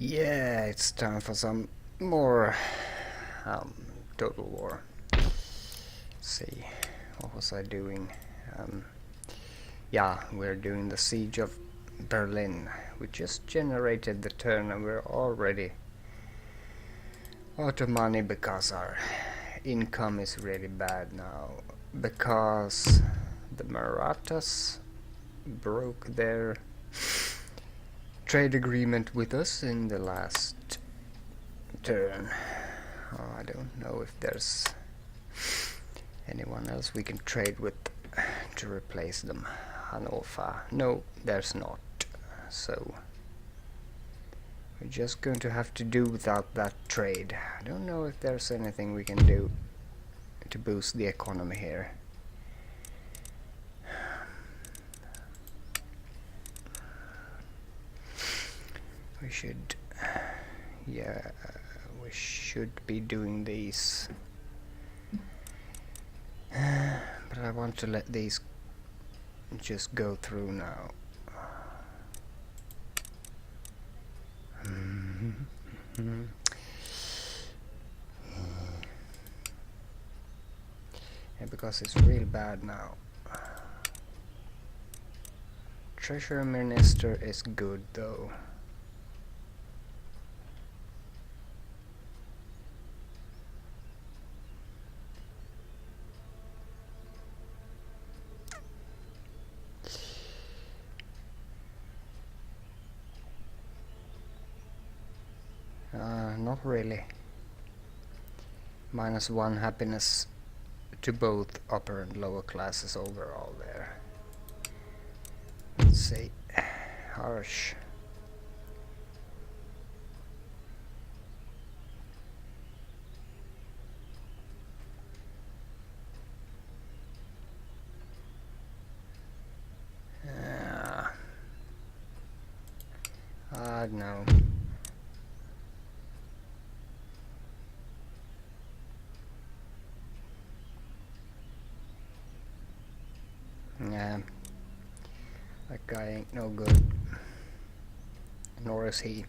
Yeah, it's time for some more Total War. Let's see, what was I doing? Yeah, we're doing the Siege of Berlin. We just generated the turn and we're already out of money because our income is really bad now. Because the Marathas broke their trade agreement with us in the last turn. Oh, I don't know if there's anyone else we can trade with to replace them. Hannover. No, there's not. So we're just going to have to do without that trade. I don't know if there's anything we can do to boost the economy here. We should, yeah, we should be doing these, but I want to let these just go through now. Yeah, because it's real bad now. Treasury Minister is good though. Not really. -1 happiness to both upper and lower classes overall there. Let's see. Harsh. I don't know. Yeah, that guy ain't no good, nor is he.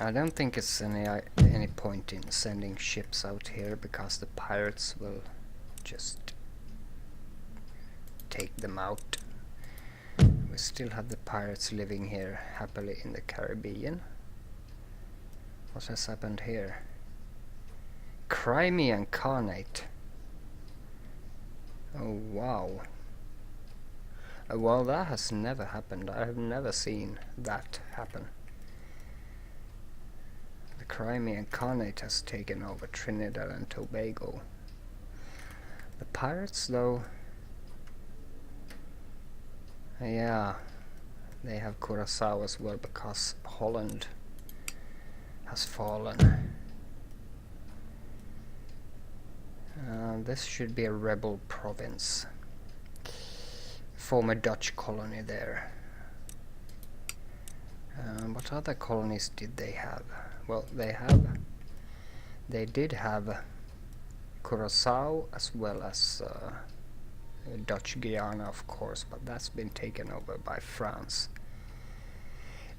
I don't think it's any point in sending ships out here because the pirates will just take them out. We still have the pirates living here happily in the Caribbean. What has happened here? Crimean Khanate. Oh wow. Well, that has never happened. I have never seen that happen. The Crimean Khanate has taken over Trinidad and Tobago. The pirates though, yeah, they have Curacao as well because Holland has fallen. This should be a rebel province. Former Dutch colony there. What other colonies did they have? Well, they did have Curacao as well as Dutch Guiana, of course, but that's been taken over by France.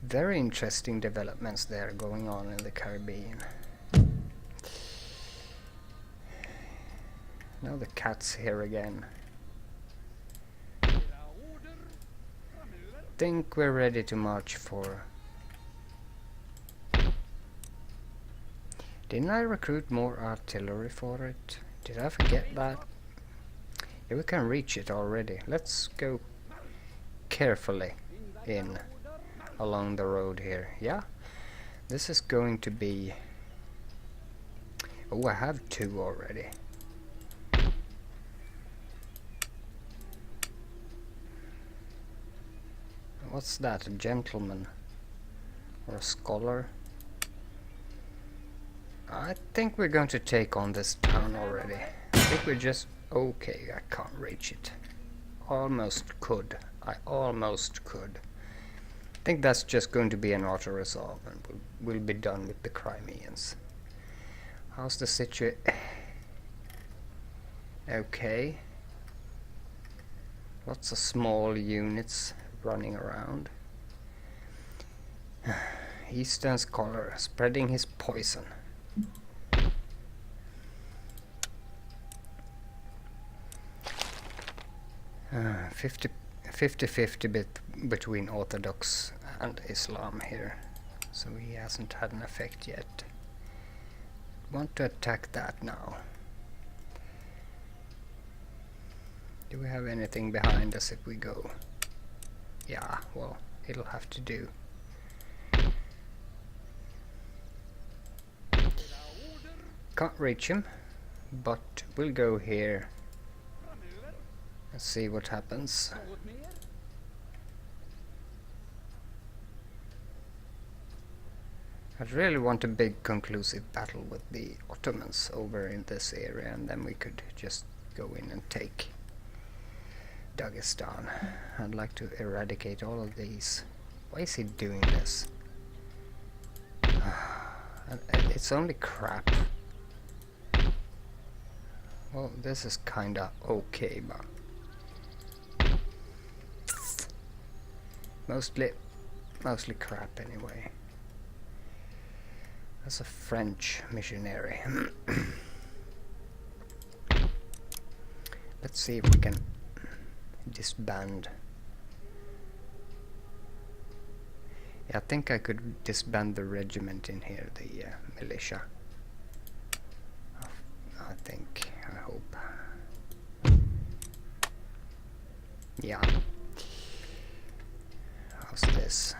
Very interesting developments there going on in the Caribbean. Now the cat's here again. Think we're ready to march for... Didn't I recruit more artillery for it? Did I forget that? Yeah, we can reach it already. Let's go carefully in along the road here. Yeah, this is going to be... Oh, I have 2 already. What's that? A gentleman? Or a scholar? I think we're going to take on this town already. I think we're just... Okay, I can't reach it. Almost could. I almost could. think that's just going to be an auto-resolve, and we'll be done with the Crimeans. How's the situation? Okay. Lots of small units running around. Eastern Scholar spreading his poison. 50-50 between Orthodox and Islam here, so he hasn't had an effect yet. Want to attack that now. Do we have anything behind us if we go? Yeah, well, it'll have to do. Can't reach him, but we'll go here. Let's see what happens. I really want a big conclusive battle with the Ottomans over in this area, and then we could just go in and take Dagestan. I'd like to eradicate all of these. Why is he doing this? It's only crap. Well, this is kinda okay, but mostly crap anyway. That's a French missionary. Let's see if we can disband. Yeah, I think I could disband the regiment in here, the militia. I hope. Yeah. How's this?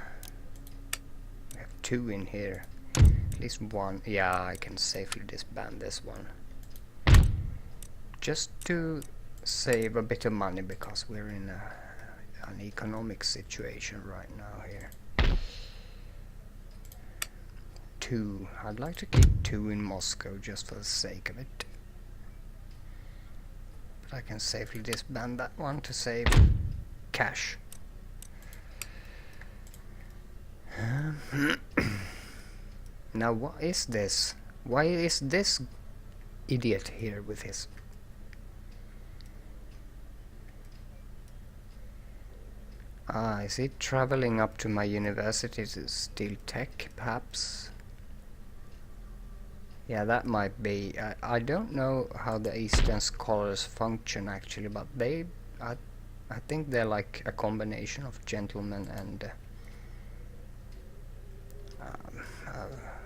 We have 2 in here. At least 1. Yeah, I can safely disband this one. Just to save a bit of money, because we're in an economic situation right now here. 2. I'd like to keep 2 in Moscow just for the sake of it. But I can safely disband that one to save cash. Now what is this? Why is this idiot here with his... is he traveling up to my university to steal tech, perhaps? Yeah, that might be. I don't know how the Eastern Scholars function actually, but I think they're like a combination of gentlemen and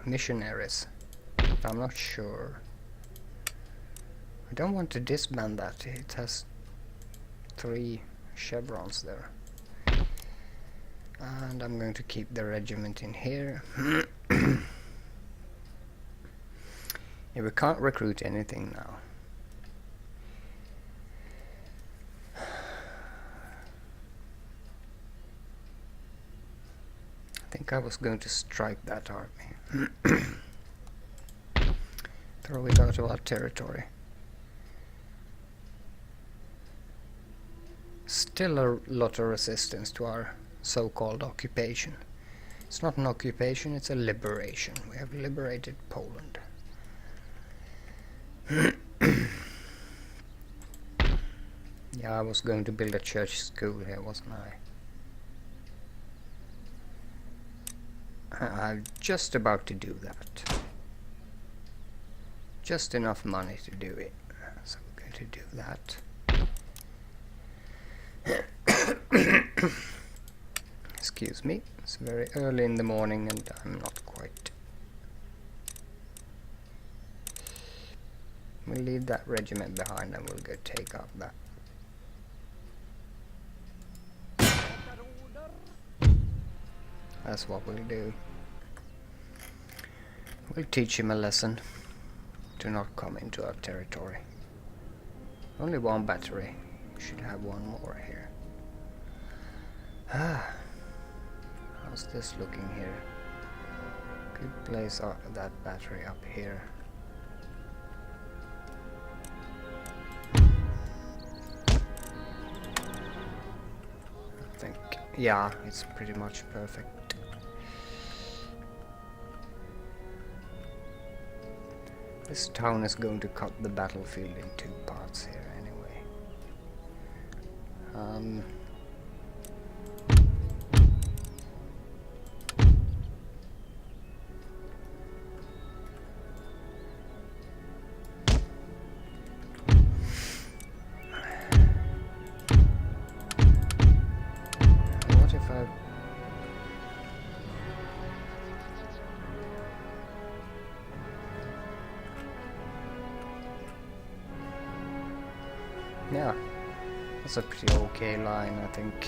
missionaries. I'm not sure. I don't want to disband that. It has 3 chevrons there. And I'm going to keep the regiment in here. Yeah, we can't recruit anything now. I think I was going to strike that army. Throw it out of our territory. Still a lot of resistance to our so-called occupation. It's not an occupation, it's a liberation. We have liberated Poland. Yeah, I was going to build a church school here, wasn't I? I'm just about to do that. Just enough money to do it. So I'm going to do that. Excuse me, it's very early in the morning and I'm not quite... We'll leave that regiment behind and we'll go take out that. That's what we'll do. We'll teach him a lesson to not come into our territory. Only 1 battery. We should have 1 more here. How's this looking here? Could place that battery up here. I think Yeah, it's pretty much perfect. This town is going to cut the battlefield in 2 parts here anyway. What if I... Yeah, that's a pretty okay line, I think.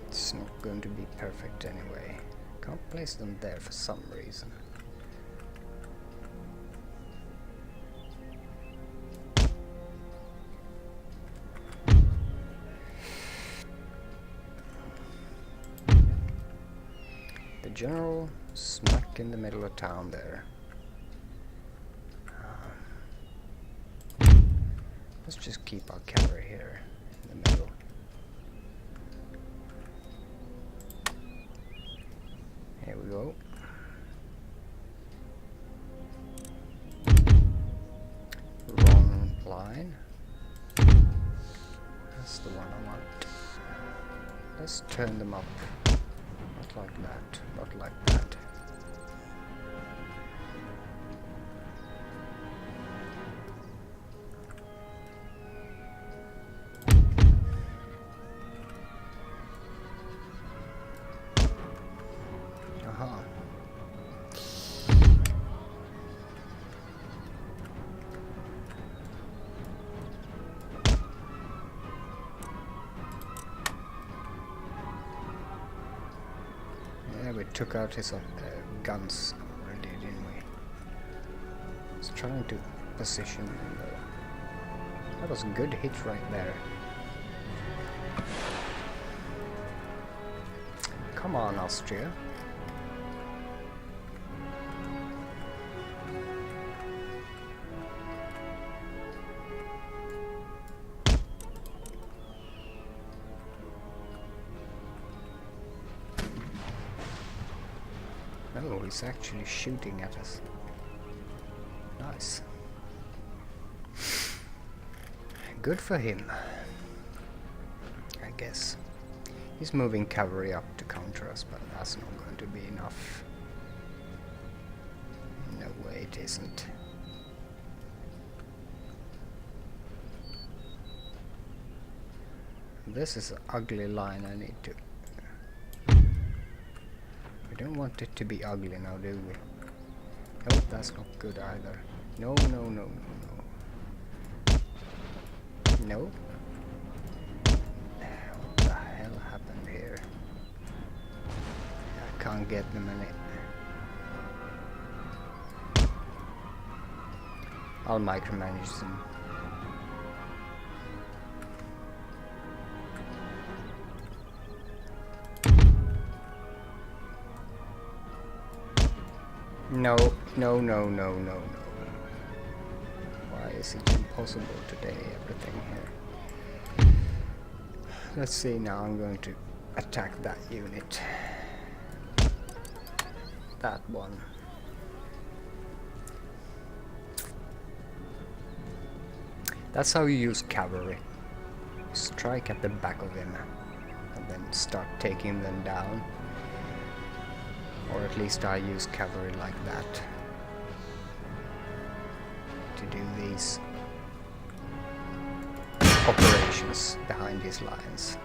It's not going to be perfect anyway. Can't place them there for some reason. The general smack in the middle of town there. Let's just keep our cavalry here in the middle. Here we go. Wrong line. That's the one I want. Let's turn them up. Not like that, not like that. Aha. Yeah, we took out his guns already, didn't we? He's trying to position them though. That was a good hit right there. Come on, Austria. Oh, he's actually shooting at us. Nice. Good for him, I guess. He's moving cavalry up to counter us, but that's not going to be enough. No way it isn't. This is an ugly line I need to... We don't want it to be ugly now, do we? Oh, that's not good either. No, no, no, no, no. No? What the hell happened here? I can't get them in it. I'll micromanage them. No, no, no, no, no, no. Why is it impossible today, everything here? Let's see now, I'm going to attack that unit. That one. That's how you use cavalry. Strike at the back of him and then start taking them down. Or at least I use cavalry like that to do these operations behind his lines.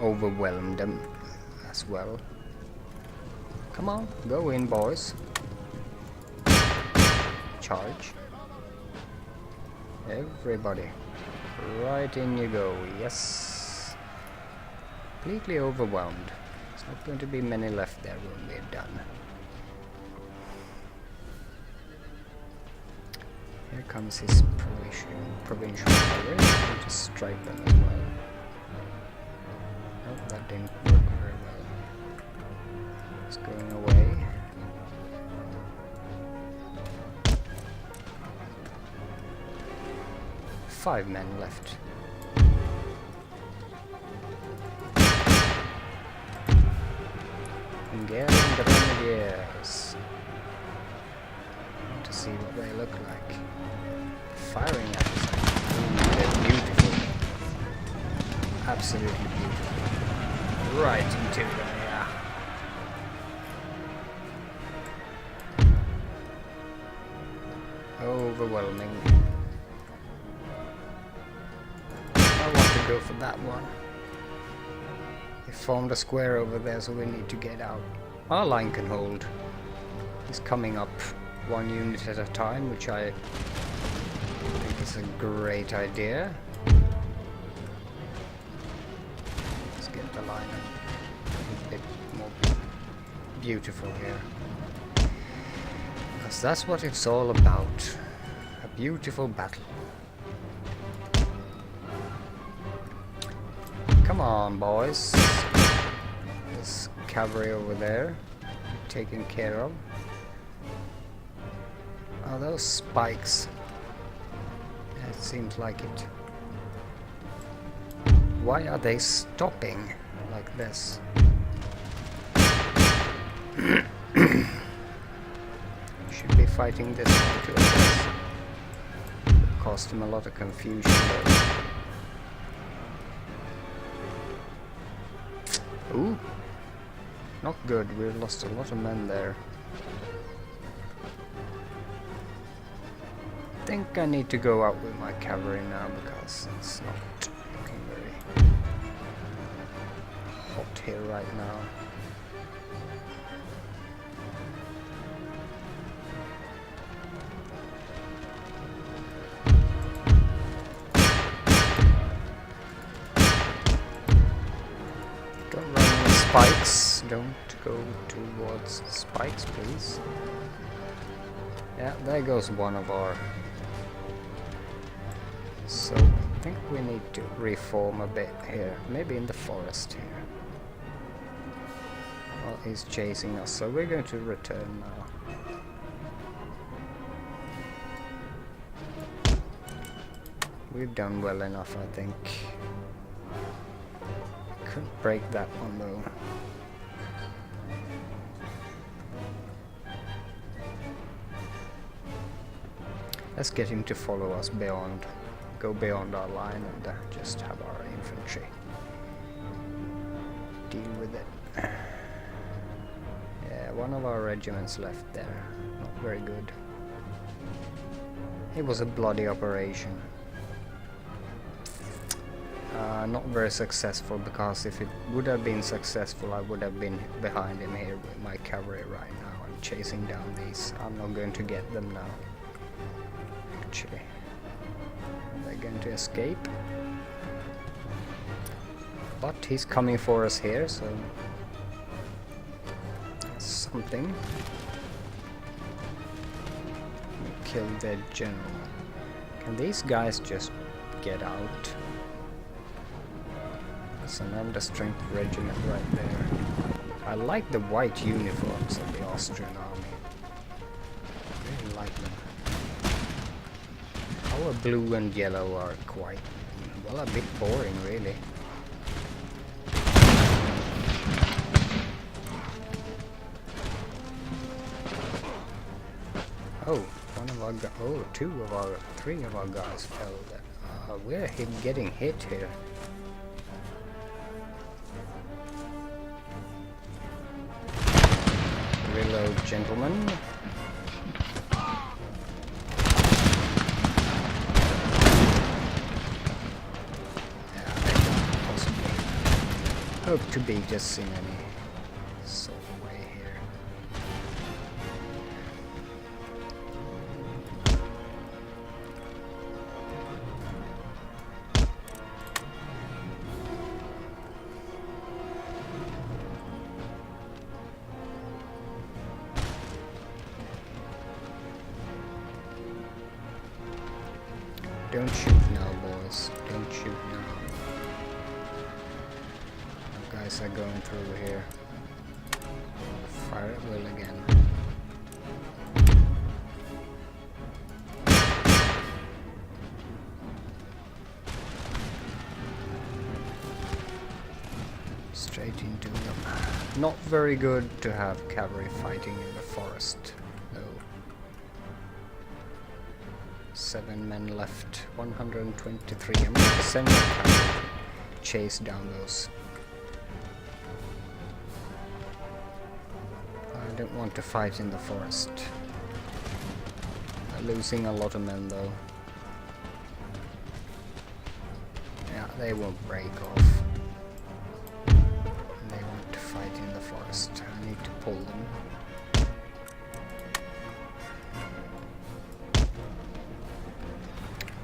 Overwhelm them as well. Come on, go in, boys. Charge. Everybody. Right in you go, yes. Completely overwhelmed. There's not going to be many left there when we're done. Here comes his provincial cavalry. I'm going to strike them as well. Oh, that didn't work very well. It's going away. 5 men left. Hungarian Grenadiers. I want to see what they look like. Firing at us. They're beautiful. Absolutely beautiful. Right into them, yeah. Overwhelming. I want to go for that one. They formed a square over there, so we need to get out. Our line can hold. He's coming up 1 unit at a time, which I think is a great idea. Let's get the line a bit more beautiful here. Because that's what it's all about. A beautiful battle. Come on, boys. This cavalry over there, taken care of. Oh, those spikes. Yeah, it seems like it. Why are they stopping like this? Should be fighting this one too, I guess. Caused him a lot of confusion though. Ooh, not good. We've lost a lot of men there. I think I need to go out with my cavalry now because it's not looking very hot here right now. Spikes, don't go towards the spikes, please. Yeah, there goes one of our. So I think we need to reform a bit here, maybe in the forest here. Well, he's chasing us, so we're going to return now. We've done well enough, I think. Couldn't break that one though. Let's get him to follow us beyond, go beyond our line and just have our infantry deal with it. Yeah, one of our regiments left there. Not very good. It was a bloody operation. Not very successful, because if it would have been successful I would have been behind him here with my cavalry right now and chasing down these. I'm not going to get them now. Actually, they're going to escape. But he's coming for us here, so that's something. We killed their general. Can these guys just get out? That's an under-strength regiment right there. I like the white uniforms of the Austrian army. I really like them. Our blue and yellow are quite, well, a bit boring really. Oh, three of our guys fell there. We're getting hit here. Reload, gentlemen. Hope to beat us in any sort of way here. Don't shoot now, boys. Don't shoot now. Guys are going through here. Fire at will again. Straight into them. Not very good to have cavalry fighting in the forest, though. 7 men left, 123. I'm going to send my cavalry to chase down those. I don't want to fight in the forest. I'm losing a lot of men, though. Yeah, they won't break off. They want to fight in the forest. I need to pull them.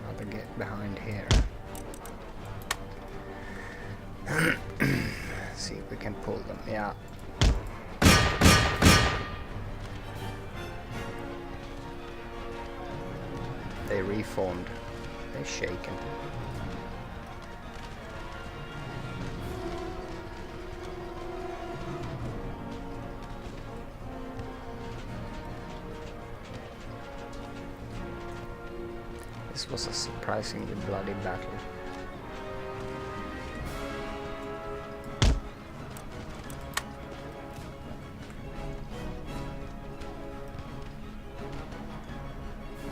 Rather get behind here. See if we can pull them. Yeah. They reformed. They're shaken. This was a surprisingly bloody battle.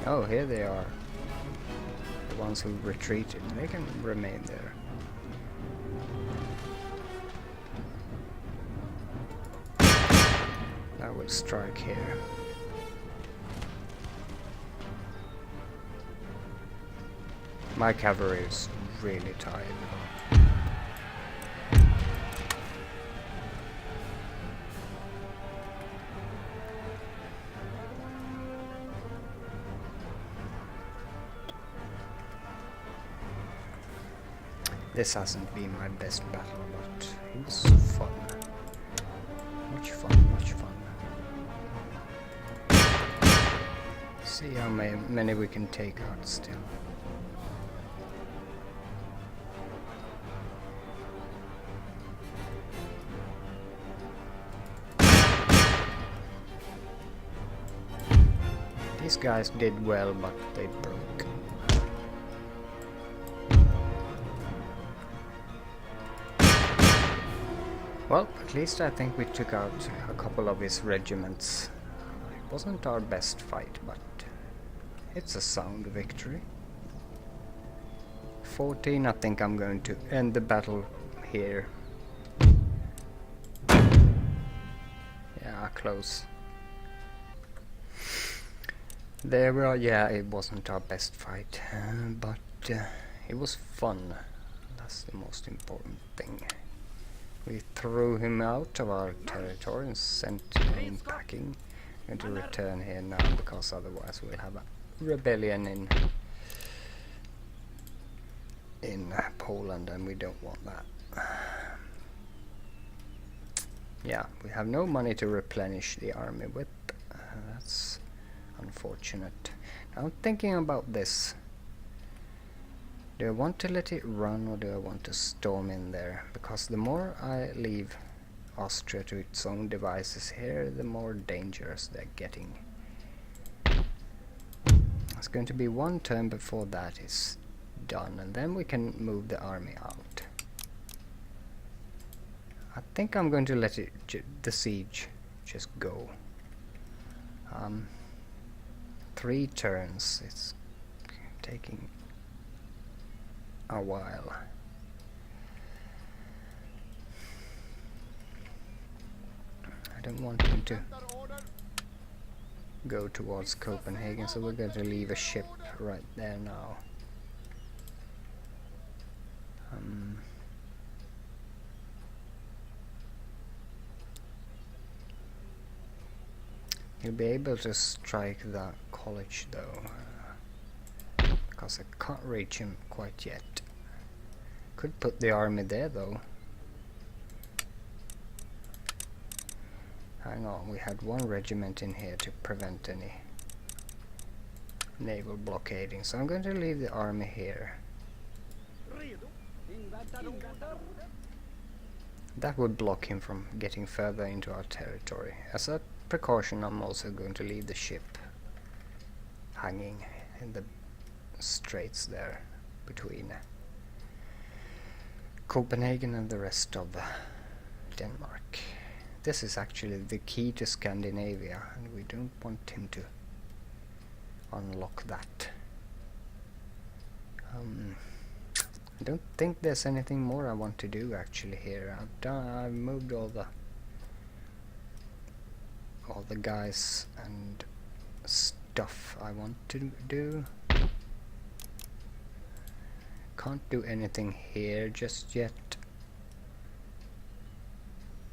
Oh, here they are. The ones who retreated. They can remain there. I will strike here. My cavalry is really tired. This hasn't been my best battle, but it was fun. Much fun, much fun. See how many we can take out still. These guys did well, but they broke. Well, at least I think we took out a couple of his regiments. It wasn't our best fight, but it's a sound victory. 14, I think I'm going to end the battle here. Yeah, close. There we are. Yeah, it wasn't our best fight, but it was fun. That's the most important thing. We threw him out of our territory and sent him packing. I'm going to return here now, because otherwise we'll have a rebellion in Poland, and we don't want that. Yeah, we have no money to replenish the army with. That's unfortunate. Now I'm thinking about this. Do I want to let it run, or do I want to storm in there? Because the more I leave Austria to its own devices here, the more dangerous they're getting. It's going to be one turn before that is done, and then we can move the army out. I think I'm going to let it the siege just go. 3 turns. It's taking a while. I don't want him to go towards Copenhagen, so we're going to leave a ship right there now. He'll be able to strike the college though, because I can't reach him quite yet. Could put the army there though. Hang on, we had 1 regiment in here to prevent any naval blockading, so I'm going to leave the army here. That would block him from getting further into our territory. As a precaution, I'm also going to leave the ship hanging in the straits there between Copenhagen and the rest of Denmark. This is actually the key to Scandinavia, and we don't want him to unlock that. I don't think there's anything more I want to do actually here. I've moved all the guys and stuff I want to do. Can't do anything here just yet.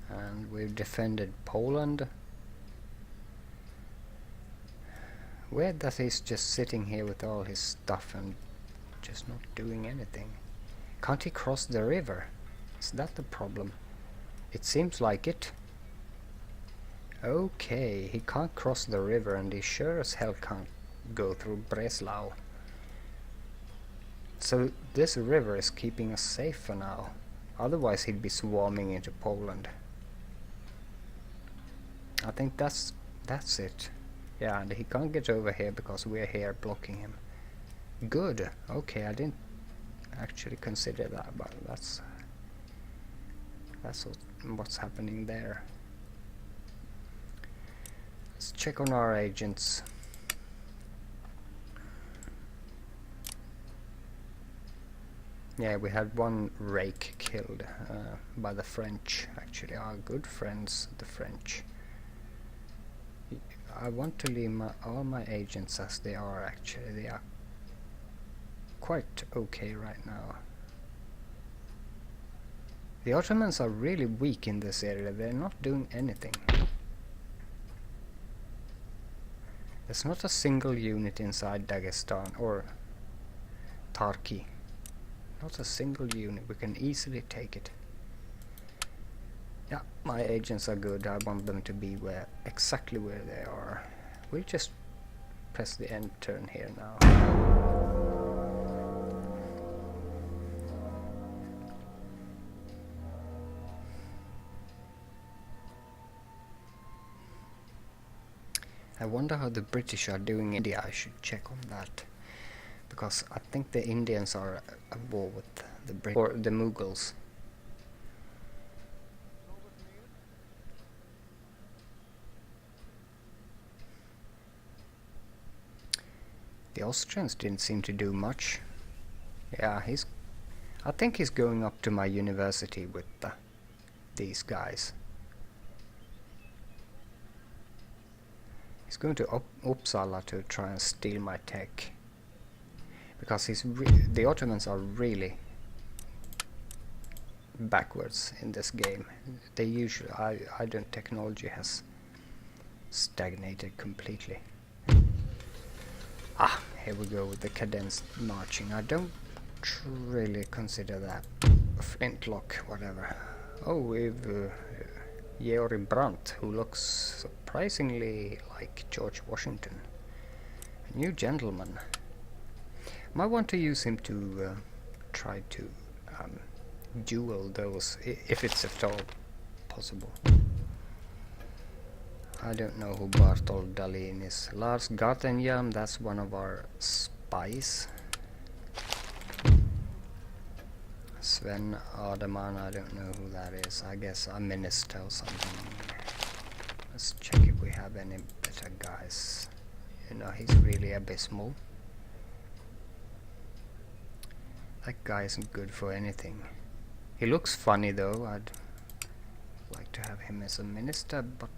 And we've defended Poland. Weird that he's just sitting here with all his stuff and just not doing anything. Can't he cross the river? Is that the problem? It seems like it. Okay, he can't cross the river, and he sure as hell can't go through Breslau. So this river is keeping us safe for now. Otherwise he'd be swarming into Poland. I think that's it. Yeah, and he can't get over here because we're here blocking him. Good. Okay, I didn't actually consider that, but that's what's happening there. Let's check on our agents. Yeah, we had one rake killed by the French, actually, our good friends, the French. I want to leave all my agents as they are, actually. They are quite okay right now. The Ottomans are really weak in this area. They're not doing anything. There's not a single unit inside Dagestan or Tarki. Not a single unit. We can easily take it. Yeah, my agents are good. I want them to be exactly where they are. We'll just press the end turn here now. I wonder how the British are doing in India. I should check on that. Because I think the Indians are at war with the British or the Mughals. The Austrians didn't seem to do much. Yeah, I think he's going up to my university with these guys. He's going to Uppsala to try and steal my tech. Because the Ottomans are really backwards in this game. They usually, I don't, technology has stagnated completely. Ah, here we go with the cadenced marching. I don't really consider that flintlock, whatever. Oh, we've Georg Brandt, who looks surprisingly like George Washington. A new gentleman. Might want to use him to try to duel those, if it's at all possible. I don't know who Bartol Dahlin is. Lars Gartenjam, that's one of our spies. Sven Ademan, I don't know who that is. I guess a minister or something. Let's check if we have any better guys. You know, he's really abysmal. That guy isn't good for anything. He looks funny though. I'd like to have him as a minister, but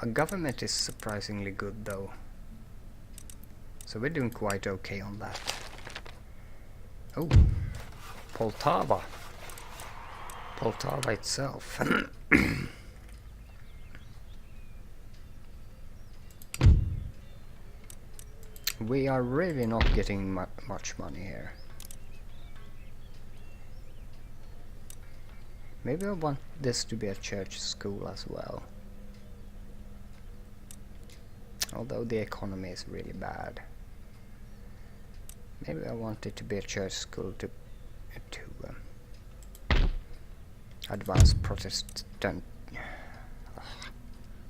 our government is surprisingly good though. So we're doing quite okay on that. Oh, Poltava. Poltava itself. We are really not getting much money here. Maybe I want this to be a church school as well. Although the economy is really bad. Maybe I want it to be a church school to advance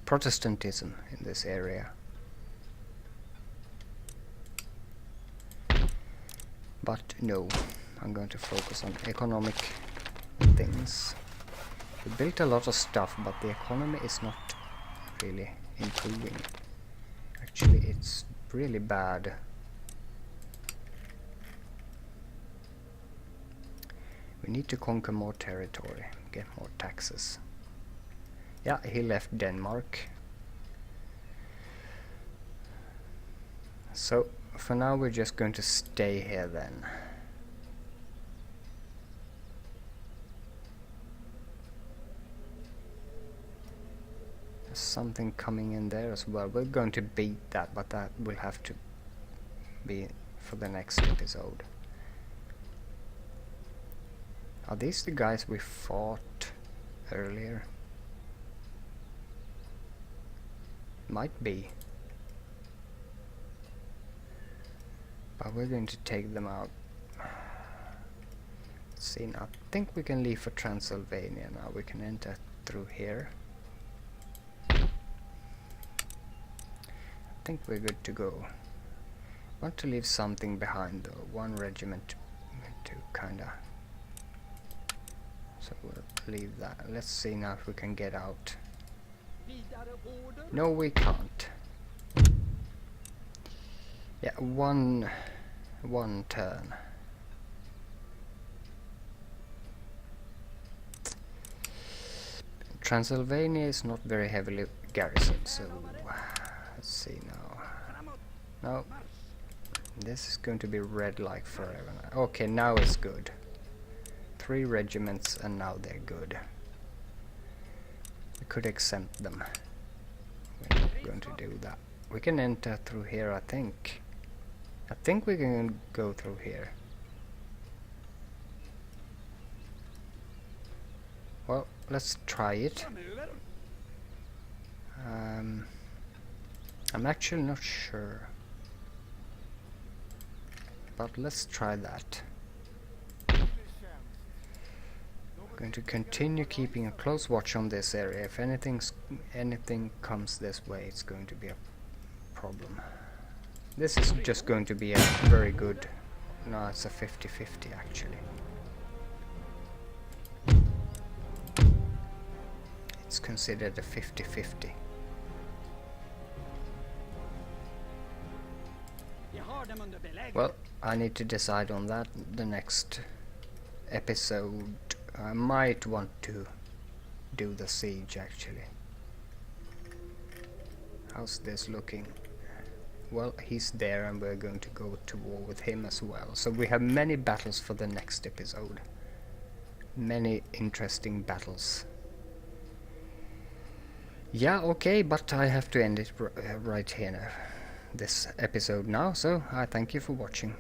Protestantism in this area. But no, I'm going to focus on economic things. We built a lot of stuff, but the economy is not really improving. Actually, it's really bad. We need to conquer more territory, get more taxes. Yeah, he left Denmark. So, for now we're just going to stay here then. There's something coming in there as well. We're going to beat that, but that will have to be for the next episode. Are these the guys we fought earlier? Might be. But we're going to take them out. Let's see now. I think we can leave for Transylvania now. We can enter through here. I think we're good to go. Want to leave something behind though. One regiment to kinda. So we'll leave that. Let's see now if we can get out. No, we can't. Yeah, one turn. Transylvania is not very heavily garrisoned, so let's see now. No, this is going to be red like forever. Okay, now it's good. 3 regiments and now they're good. We could exempt them. We're not going to do that. We can enter through here, I think. I think we can go through here. Well, let's try it. I'm actually not sure. But let's try that. Going to continue keeping a close watch on this area. If anything comes this way, it's going to be a problem. This is just going to be a very good... No, it's a 50-50 actually. It's considered a 50-50. Well, I need to decide on that the next episode. I might want to do the siege actually. How's this looking? Well, he's there and we're going to go to war with him as well. So we have many battles for the next episode. Many interesting battles. Yeah, okay, but I have to end it right here now. This episode now, so I thank you for watching.